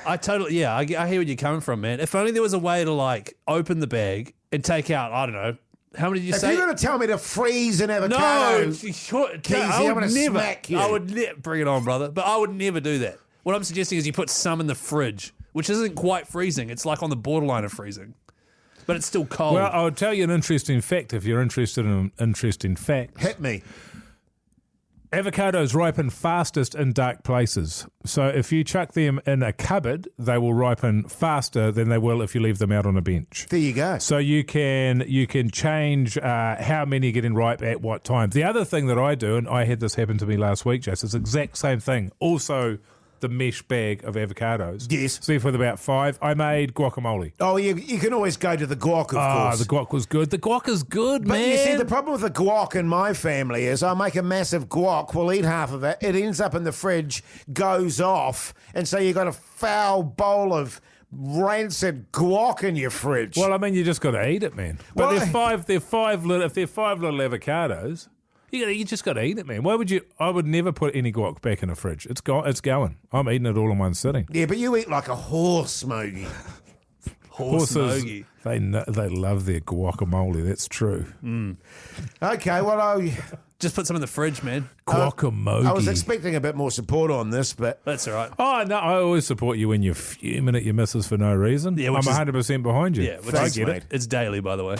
I hear where you're coming from, man. If only there was a way to like open the bag and take out, I don't know, how many did you If say? you're going to tell me to freeze an No, avocado... Keyzie, I'm gonna smack you. I would bring it on, brother. But I would never do that. What I'm suggesting is you put some in the fridge, which isn't quite freezing. It's like on the borderline of freezing, but it's still cold. Well, I'll tell you an interesting fact if you're interested in an interesting fact. Hit me. Avocados ripen fastest in dark places. So if you chuck them in a cupboard, they will ripen faster than they will if you leave them out on a bench. There you go. So you can change how many are getting ripe at what time. The other thing that I do, and I had this happen to me last week, Jase, it's the exact same thing. Also, the mesh bag of avocados. Yes. So with about 5, I made guacamole. Oh, you can always go to the guac, of course. The guac was good. The guac is good, But man. you see, the problem with the guac in my family is I make a massive guac, we'll eat half of it, it ends up in the fridge, goes off, and so you got a foul bowl of rancid guac in your fridge. Well, I mean, you just got to eat it, man. But Why? if they're five little avocados, you just got to eat it, man. Why would you? I would never put any guac back in a fridge. It's going. I'm eating it all in one sitting. Yeah, but you eat like a horse, Mogi. Horses, Mogi. they love their guacamole. That's true. Okay, well, Just put some in the fridge, man. Guacamole. I was expecting a bit more support on this, but That's all right. Oh, no, I always support you when you're fuming at your missus for no reason. Yeah, I'm which is- 100% behind you. Yeah, which Thanks, is mate. It's daily, by the way.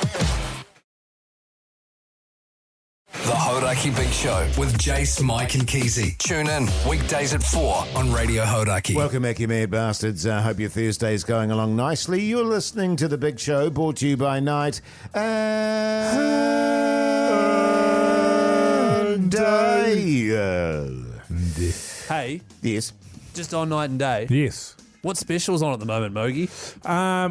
The Hauraki Big Show with Jase, Mike and Keyzie. Tune in weekdays at 4 on Radio Hauraki. welcome back, you mad bastards. Hope your Thursday's going along nicely. You're listening to The Big Show, brought to you by Night and Day. Hey, Yes. just on night and day. Yes. What special's on at the moment, Mogi?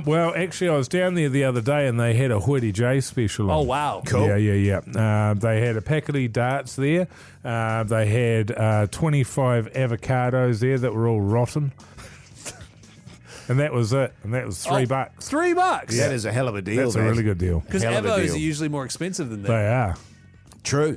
Well, actually, I was down there the other day and they had a Hoyte Jase special on. Oh, wow. Cool. Yeah. They had a packet of darts there. They had 25 avocados there that were all rotten. And that was it. And that was $3. $3? That is a hell of a deal. That's a that. really good deal. Because Hell of a avos deal. are usually more expensive than that. They are. True.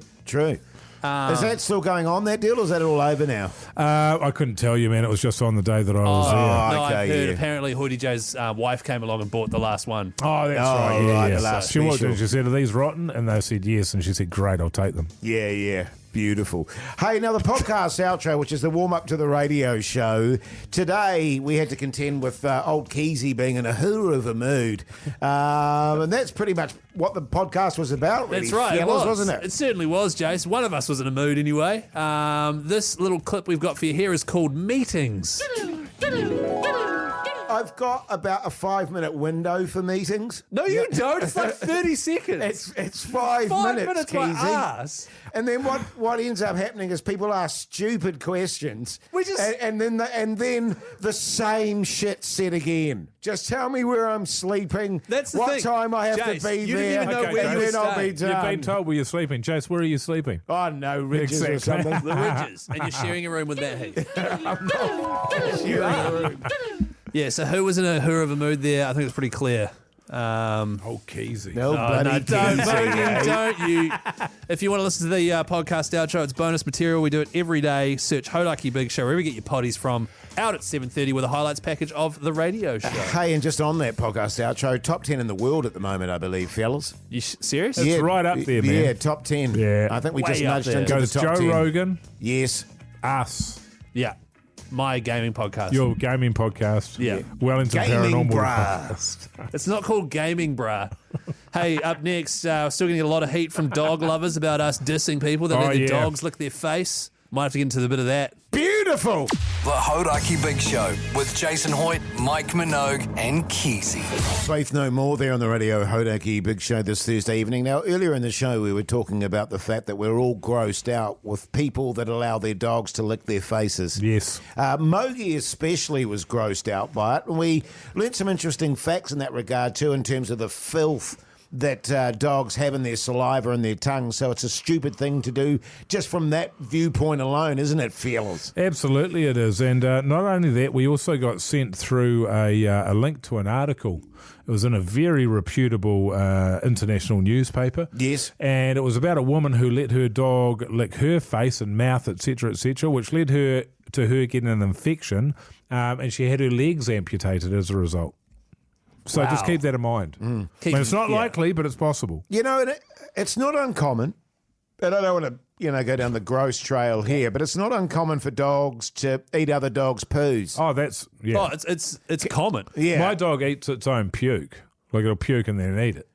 Is that still going on, that deal, or is that all over now? I couldn't tell you, man. It was just on the day that I was there. No, okay, I've heard yeah. apparently Hoyte J's wife came along and bought the last one. Oh, that's Oh, right. Yeah, right, yeah. the last She walked special. in, she said, "Are these rotten?" And they said yes. And she said, "Great, I'll take them." Yeah. Beautiful. Hey, now the podcast outro, which is the warm-up to the radio show. Today, we had to contend with old Keyzie being in a hoorah of a mood. And that's pretty much what the podcast was about, really. That's right, fellas, it was. wasn't it? It certainly was, Jace. One of us was in a mood anyway. This little clip we've got for you here is called Meetings. I've got about a 5-minute window for meetings. No, you don't. It's like 30 seconds. It's 5 5 minutes, minutes, my Keyzie. ass. And then what ends up happening is people ask stupid questions, We just- and then the same shit said again. Just tell me where I'm sleeping. That's the what thing. time I have Jace, to be you didn't there. even know where and you were then I'll be staying. You've done. been told where you're sleeping. Jase, where are you sleeping? Oh no, Ridges or Exactly. something. The Ridges. And you're sharing a room with that heat. Yeah, so who was in a hoorah of a mood there? I think it's pretty clear. Oh, Keyzie. No, Oh, bloody no, don't, Keyzie, eh? don't you. If you want to listen to the podcast outro, it's bonus material. We do it every day. Search Hauraki Big Show, wherever you get your potties from, out at 7:30 with a highlights package of the radio show. Hey, and just on that podcast outro, top 10 in the world at the moment, I believe, fellas. You serious? It's right up there, man. Yeah, top 10. Yeah. I think we Way just up nudged there. into Goes the top Joe 10. Rogan, Yes. us, Yeah. My gaming podcast. your gaming podcast, Yeah. Wellington Gaming Paranormal brah. podcast. It's not called gaming, brah. Hey, up next, we're still going to get a lot of heat from dog lovers about us dissing people that Oh, let their yeah. dogs lick their face. Might have to get into a bit of that. Beautiful. The Hauraki Big Show with Jason Hoyte, Mike Minogue and Keyzie. Faith No More there on the Radio Hauraki Big Show this Thursday evening. Now, earlier in the show, we were talking about the fact that we're all grossed out with people that allow their dogs to lick their faces. Yes. Mogi especially was grossed out by it. And we learnt some interesting facts in that regard too, in terms of the filth that dogs have in their saliva and their tongue. So it's a stupid thing to do just from that viewpoint alone, isn't it, fellas? Absolutely it is. And not only that, we also got sent through a link to an article. It was in a very reputable international newspaper. Yes. And it was about a woman who let her dog lick her face and mouth, etc., which led her to her getting an infection, and she had her legs amputated as a result. So just keep that in mind. I mean, it's not likely, but it's possible. You know, it's not uncommon, and I don't want to, go down the gross trail here, but it's not uncommon for dogs to eat other dogs' poos. Oh, that's, yeah. Oh, it's common. Yeah. My dog eats its own puke. Like it'll puke and then eat it.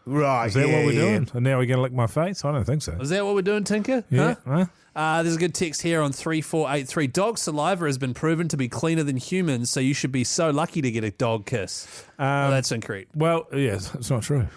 Right. Is that yeah, what we're yeah. doing? And now we're going to lick my face? I don't think so. Is that what we're doing, Tinker? Yeah. Huh? Huh? There's a good text here on 3483. Dog saliva has been proven to be cleaner than humans, so you should be so lucky to get a dog kiss. Well, that's incorrect. Well, yes, it's not true.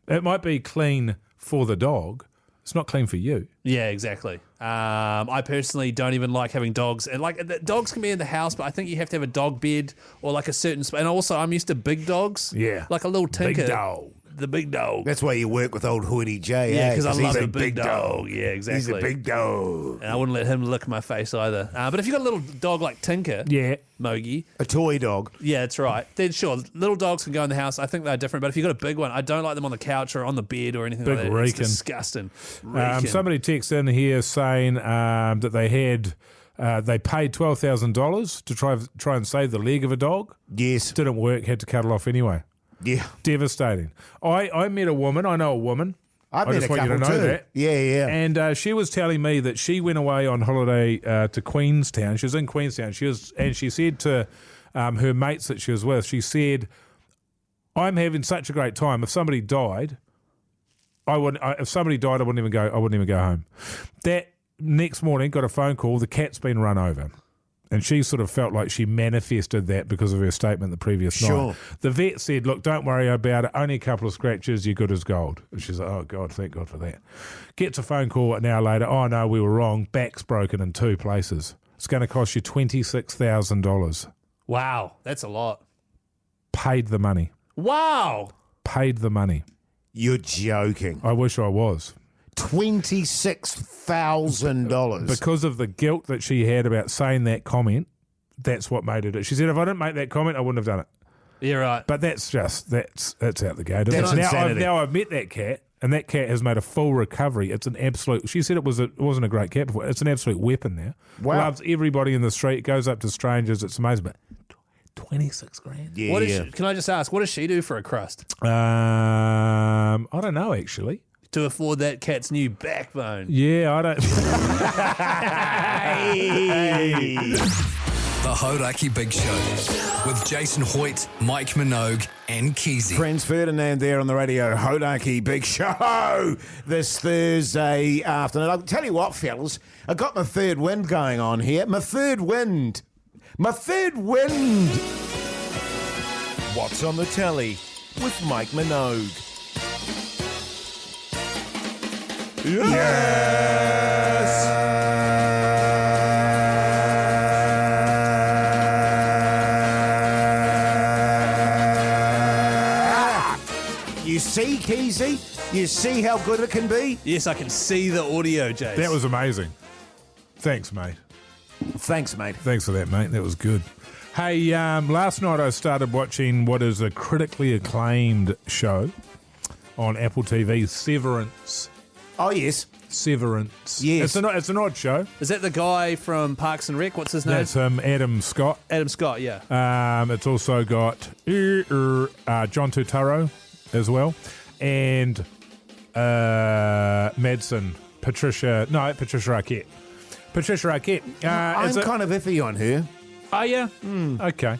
It might be clean for the dog. It's not clean for you. Yeah, exactly. I personally don't even like having dogs. And dogs can be in the house, but I think you have to have a dog bed or like a certain and also I'm used to big dogs. Yeah. Like a little tinker. Big dog. The big dog. That's why you work with old Hoyte J. Yeah, because I love he's the big dog. Yeah, exactly. He's a big dog. And I wouldn't let him lick my face either. But if you've got a little dog like Tinker, Yeah. Mogi, A toy dog. yeah, that's right. Then sure, little dogs can go in the house. I think they're different. But if you've got a big one, I don't like them on the couch or on the bed or anything Big like that. reeking. It's disgusting. Reeking. Somebody texts in here saying that they had they paid $12,000 to try and save the leg of a dog. Yes. Didn't work. Had to cut it off anyway. Yeah. Devastating. I met a woman. I know a woman. I've I met just a want you to couple know too. that. Yeah. And she was telling me that she went away on holiday to Queenstown. She was in Queenstown. She said to her mates that she was with, she said, "I'm having such a great time. If somebody died, I wouldn't even go home." That next morning, got a phone call. The cat's been run over. And she sort of felt like she manifested that because of her statement the previous night. The vet said, "Look, don't worry about it. Only a couple of scratches. You're good as gold." And she's like, "Oh, God, thank God for that." Gets a phone call an hour later. "Oh, no, we were wrong. Back's broken in 2 places. It's going to cost you $26,000. Wow, that's a lot. Paid the money. Wow. Paid the money. You're joking. I wish I was. $26,000. Because of the guilt that she had about saying that comment, that's what made it. She said, "If I didn't make that comment, I wouldn't have done it." Yeah, right. But that's out the gate. That's insanity. Now I've met that cat, and that cat has made a full recovery. It's an absolute. She said it wasn't a great cat before. It's an absolute weapon now. Wow. Loves everybody in the street. Goes up to strangers. It's amazing. But 26 grand. Yeah. Can I just ask, what does she do for a crust I don't know actually. to afford that cat's new backbone? Yeah, I don't. The Hauraki Big Show with Jason Hoyte, Mike Minogue, and Keyzie. Friends Ferdinand there on the Radio Hauraki Big Show this Thursday afternoon. I'll tell you what, fellas, I got my third wind going on here. My third wind. What's on the telly with Mike Minogue? You see, Keyzie? You see how good it can be? Yes, I can see the audio, Jase. That was amazing. Thanks, mate. Thanks, mate. Thanks for that, mate. That was good. Hey, last night I started watching what is a critically acclaimed show on Apple TV, Severance. Oh, yes. Severance. Yes. It's an odd show. Is that the guy from Parks and Rec? What's his name? That's Adam Scott. Adam Scott, yeah. It's also got John Turturro as well, and Madsen, Patricia Arquette. Patricia Arquette. I'm kind of iffy on her. Oh, yeah? Okay.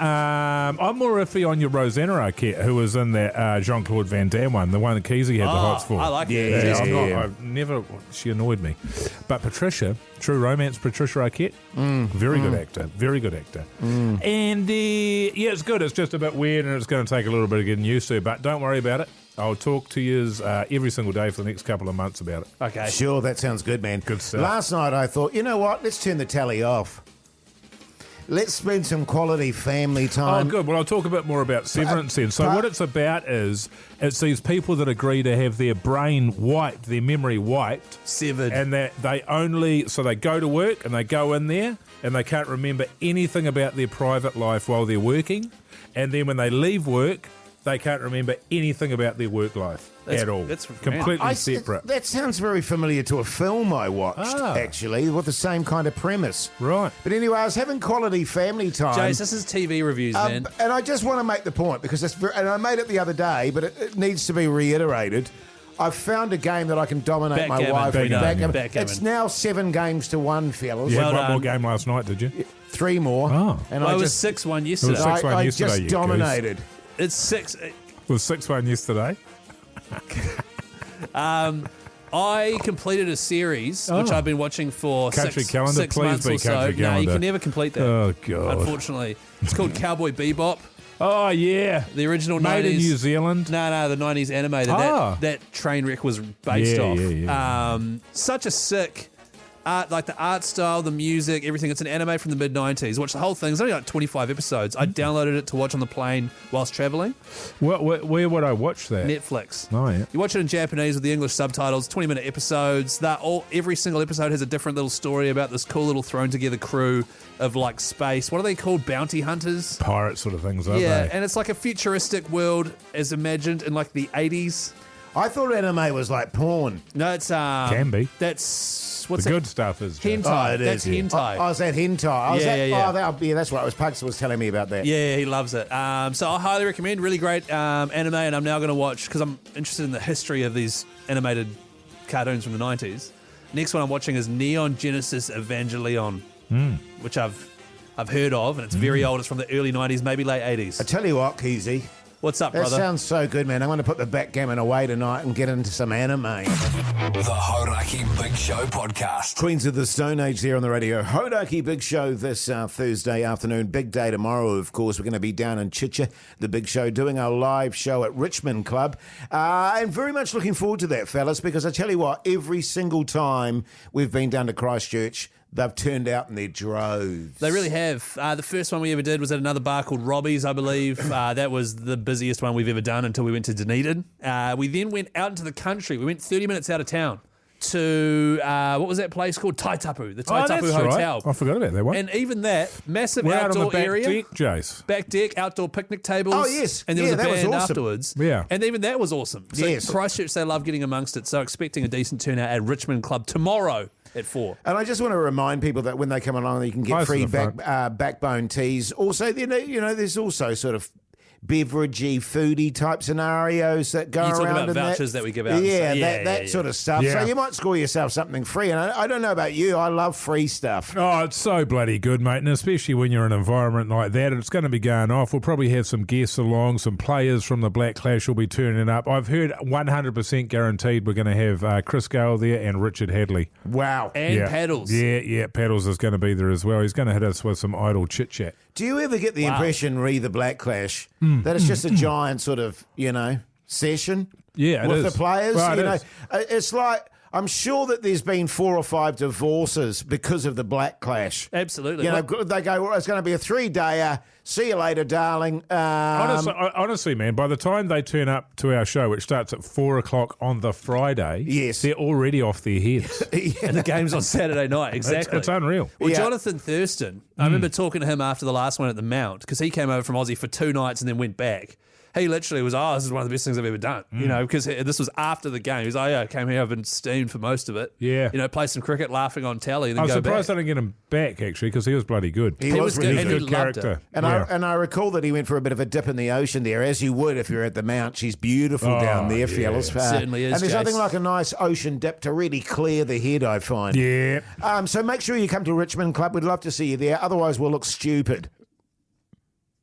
I'm more iffy on your Rosanna Arquette, who was in that Jean-Claude Van Damme one, the one that Keyzie had the hots for. I like Yeah, she annoyed me. But Patricia, True Romance, Patricia Arquette, very good actor. And yeah, it's good. It's just a bit weird and it's going to take a little bit of getting used to, but don't worry about it. I'll talk to you every single day for the next couple of months about it. Okay. Sure, that sounds good, man. Good stuff. Last night I thought, you know what? Let's turn the tally off. Let's spend some quality family time. Oh, good. Well, I'll talk a bit more about Severance then. So what it's about is it's these people that agree to have their brain wiped, their memory wiped. Severed. And that they go to work and they go in there and they can't remember anything about their private life while they're working. And then when they leave work, they can't remember anything about their work life at all. That's completely separate. That sounds very familiar to a film I watched, Ah. actually, with the same kind of premise. Right. But anyway, I was having quality family time. Jase, this is TV reviews, man. And I just want to make the point, because and I made it the other day, but it needs to be reiterated. I've found a game that I can dominate my Backgammon. wife with. Backgammon. It's now 7-1, fellas. You Well had one done. more game last night, did you? 3 more. Oh. And Well, I it was just 6-1 yesterday. It was 6-1 I yesterday, just you dominated. It's 6. It was 6-1 yesterday. I completed a series which I've been watching for Country 6 calendar, please months be or so. country No, you calendar. can never complete that. Oh, God. Unfortunately, it's called Cowboy Bebop. Oh, yeah. The original Made 90s. in New Zealand. No, the 90s animated. Ah. That train wreck was based Yeah, off. yeah. Such a sick art, like the art style, the music, everything. It's an anime from the mid-90s. Watch the whole thing. It's only like 25 episodes. I downloaded it to watch on the plane whilst traveling. Where would I watch that? Netflix. Oh, yeah. You watch it in Japanese with the English subtitles, 20-minute episodes. Every single episode has a different little story about this cool little thrown-together crew of, like, space. What are they called? Bounty hunters? Pirate sort of things, aren't Yeah, they? and it's like a futuristic world as imagined in, like, the 80s. I thought anime was like porn. No, it's... Can be. That's... What's The that? good stuff is. James. Hentai. it That's is, yeah. hentai. Oh, is that hentai? Yeah. That's right. It was Pugs was telling me about that. Yeah, he loves it. So I highly recommend. Really great anime, and I'm now going to watch because I'm interested in the history of these animated cartoons from the 90s. Next one I'm watching is Neon Genesis Evangelion, which I've heard of, and it's very old. It's from the early 90s, maybe late 80s. I tell you what, Keyzie. What's up, That brother? sounds so good, man. I'm going to put the backgammon away tonight and get into some anime. The Hauraki Big Show podcast. Queens of the Stone Age there on the radio. Hauraki Big Show this Thursday afternoon. Big day tomorrow, of course. We're going to be down in Chicha, the Big Show, doing our live show at Richmond Club. And very much looking forward to that, fellas, because I tell you what, every single time we've been down to Christchurch, they've turned out in their droves. They really have. The first one we ever did was at another bar called Robbie's, I believe. That was the busiest one we've ever done until we went to Dunedin. We then went out into the country. We went 30 minutes out of town to, what was that place called? Taitapu, the Taitapu Hotel. Right. I forgot about that one. And even that, massive We're out on the outdoor back area. deck, Jace. Back deck, outdoor picnic tables. Oh, yes. And there Yeah, was a that was band awesome. afterwards. Yeah. And even that was awesome. So Yes. Christchurch, they love getting amongst it. So expecting a decent turnout at Richmond Club tomorrow at 4. And I just want to remind people that when they come along, you can get Close free to the backbone teas. Also, you know, there's also sort of beveragey, foodie type scenarios that go You're around. talking about and vouchers that we give out and Yeah, stuff. that Yeah. sort of stuff. Yeah. So you might score yourself something free. And I don't know about you, I love free stuff. Oh, it's so bloody good, mate, and especially when you're in an environment like that, and it's going to be going off. We'll probably have some guests along, some players from the Black Clash will be turning up. I've heard 100% guaranteed we're going to have Chris Gale there and Richard Hadley. Wow. And Paddles. Yeah, Paddles is going to be there as well. He's going to hit us with some idle chit-chat. Do you ever get the impression, the Black Clash, Hmm. that it's just a giant sort of, session Yeah, it with is. the players? Well, it is. It's like, I'm sure that there's been 4 or 5 divorces because of the Black Clash. Absolutely. You know, they go, well, it's going to be a 3-dayer. See you later, darling. Honestly, man, by the time they turn up to our show, which starts at 4 o'clock on the Friday, Yes. they're already off their heads. And the game's on Saturday night. Exactly. It's unreal. Well, Yeah. Jonathan Thurston, I remember talking to him after the last one at the Mount because he came over from Aussie for 2 nights and then went back. He literally was, this is one of the best things I've ever done, because this was after the game. He was I came here, I've been steamed for most of it. Yeah. Play some cricket, laughing on telly, and then I'm go surprised back. I didn't get him back, actually, because he was bloody good. He He was was really good, and good. he loved it. character. And I recall that he went for a bit of a dip in the ocean there, as you would if you're at the Mount. She's beautiful Oh, down there, yeah. fellas. Certainly is, And there's Jace. nothing like a nice ocean dip to really clear the head, I find. Yeah. So make sure you come to Richmond Club. We'd love to see you there. Otherwise, we'll look stupid.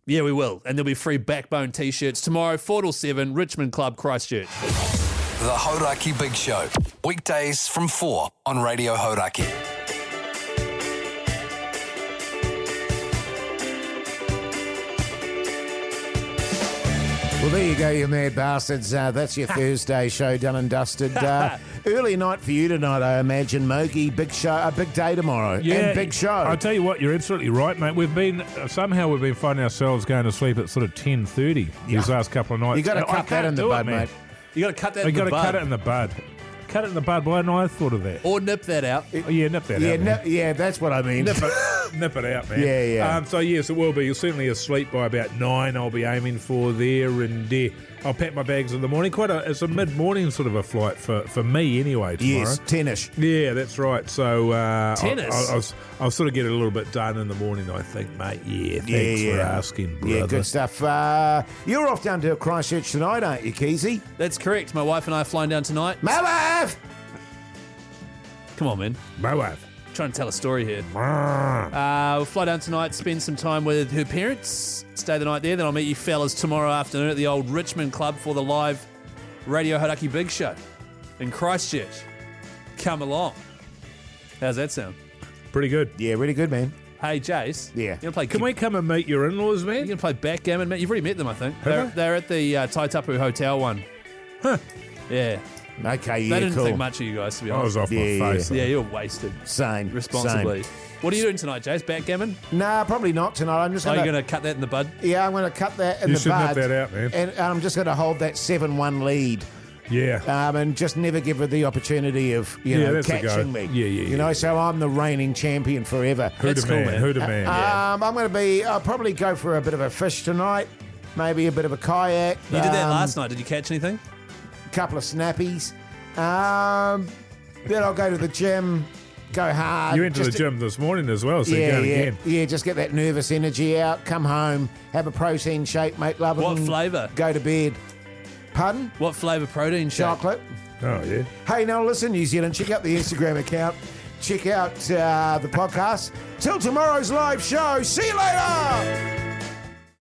Yeah, we will. And there'll be free Backbone T-shirts tomorrow, 4 till 7, Richmond Club, Christchurch. The Hauraki Big Show. Weekdays from 4 on Radio Hauraki. Well, there you go, you mad bastards. That's your Thursday show done and dusted. Early night for you tonight, I imagine, Mogi. Big show, a big day tomorrow. And big show. I tell you what, you're absolutely right, mate. We've been finding ourselves going to sleep at sort of 10:30 these last couple of nights. You got to I cut that can't in the do it, bud, man. mate. You got to cut that You in got the to bud. cut it in the bud. Cut it in the bud. Why hadn't I thought of that? Or nip that out. Oh, yeah, nip that out. Man. Yeah, that's what I mean. Nip it out, man. Yeah, yeah. So yes, it will be. You're certainly asleep by about 9. I'll be aiming for there, and I'll pack my bags in the morning. It's a mid-morning sort of a flight for me anyway tomorrow. Yes, 10ish. Yeah, that's right. So Tennis? I'll sort of get a little bit done in the morning, I think, mate. Yeah, thanks for asking, brother. Yeah, good stuff. You're off down to Christchurch tonight, aren't you, Keyzie? That's correct. My wife and I are flying down tonight. My wife! Come on, man. My wife. Trying to tell a story here. We'll fly down tonight, spend some time with her parents, stay the night there. Then I'll meet you fellas tomorrow afternoon at the old Richmond Club for the live Radio Hauraki Big Show in Christchurch. Come along. How's that sound? Pretty good. Yeah, really good, man. Hey, Jase. Yeah. You want to play? Can we come and meet your in-laws, You man? going to play backgammon, mate? You've already met them, I think. Have I? They're at the Taitapu Hotel one. Huh. Yeah. Okay, They yeah, didn't cool. think much of you guys, to be I was honest. off Yeah, my face. Yeah, you're wasted. Same. Responsibly. Same. What are you doing tonight, Jase? Backgammon? Nah, probably not tonight. I'm just Are going you going to cut that in the bud? Yeah, I'm going to cut that in You the should bud. nip that out, man. And I'm just going to hold that 7-1 lead. Yeah. And just never give her the opportunity of that's a go. catching me. Yeah, You know, so I'm the reigning champion forever. Who That's the cool, man? man. Who the man? I'm going to be. I'll probably go for a bit of a fish tonight. Maybe a bit of a kayak. You did that last night. Did you catch anything? Couple of snappies. Then I'll go to the gym. Go hard. You went to the just gym this morning as well, so you're going again. Yeah, just get that nervous energy out. Come home, have a protein shake, make love. What and flavour? Go to bed. Pardon? What flavour protein shake? Chocolate. Oh, yeah. Hey, now listen, New Zealand, check out the Instagram account. Check out the podcast. Till tomorrow's live show. See you later.